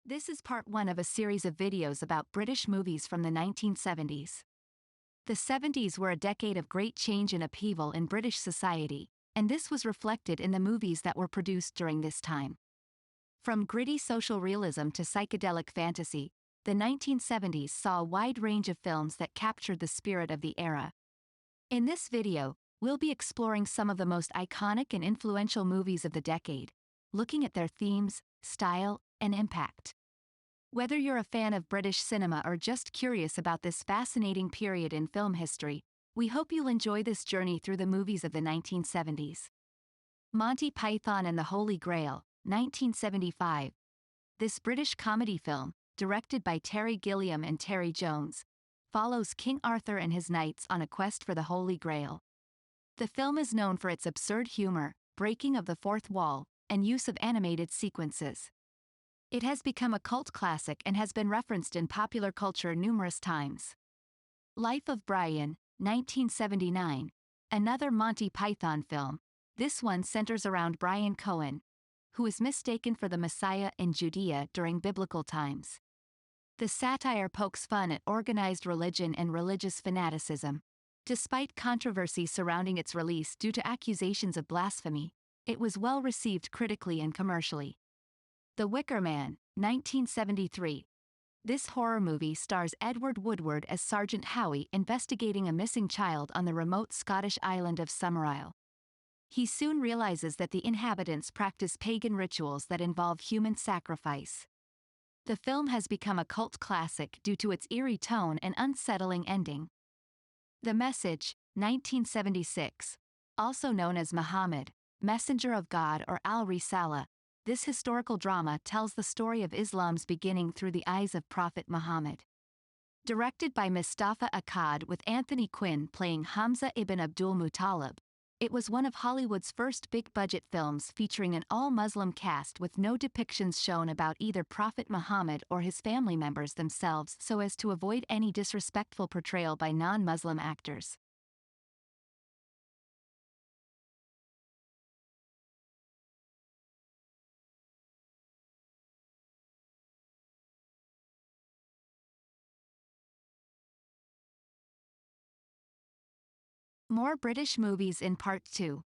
This is part 1 of a series of videos about British movies from the 1970s. The 70s were a decade of great change and upheaval in British society, and this was reflected in the movies that were produced during this time. From gritty social realism to psychedelic fantasy, the 1970s saw a wide range of films that captured the spirit of the era. In this video, we'll be exploring some of the most iconic and influential movies of the decade, looking at their themes, style, and impact. Whether you're a fan of British cinema or just curious about this fascinating period in film history, we hope you'll enjoy this journey through the movies of the 1970s. Monty Python and the Holy Grail, 1975. This British comedy film, directed by Terry Gilliam and Terry Jones, follows King Arthur and his knights on a quest for the Holy Grail. The film is known for its absurd humor, breaking of the fourth wall, and use of animated sequences. It has become a cult classic and has been referenced in popular culture numerous times. Life of Brian, 1979. Another Monty Python film, this one centers around Brian Cohen, who is mistaken for the Messiah in Judea during biblical times. The satire pokes fun at organized religion and religious fanaticism. Despite controversy surrounding its release due to accusations of blasphemy, it was well received critically and commercially. The Wicker Man, 1973. This horror movie stars Edward Woodward as Sergeant Howie investigating a missing child on the remote Scottish island of Summerisle. He soon realizes that the inhabitants practice pagan rituals that involve human sacrifice. The film has become a cult classic due to its eerie tone and unsettling ending. The Message, 1976. Also known as Muhammad, Messenger of God or Al-Risala, this historical drama tells the story of Islam's beginning through the eyes of Prophet Muhammad. Directed by Mustafa Akkad with Anthony Quinn playing Hamza ibn Abdul Muttalib, it was one of Hollywood's first big-budget films featuring an all-Muslim cast with no depictions shown about either Prophet Muhammad or his family members themselves so as to avoid any disrespectful portrayal by non-Muslim actors. More British movies in Part 2.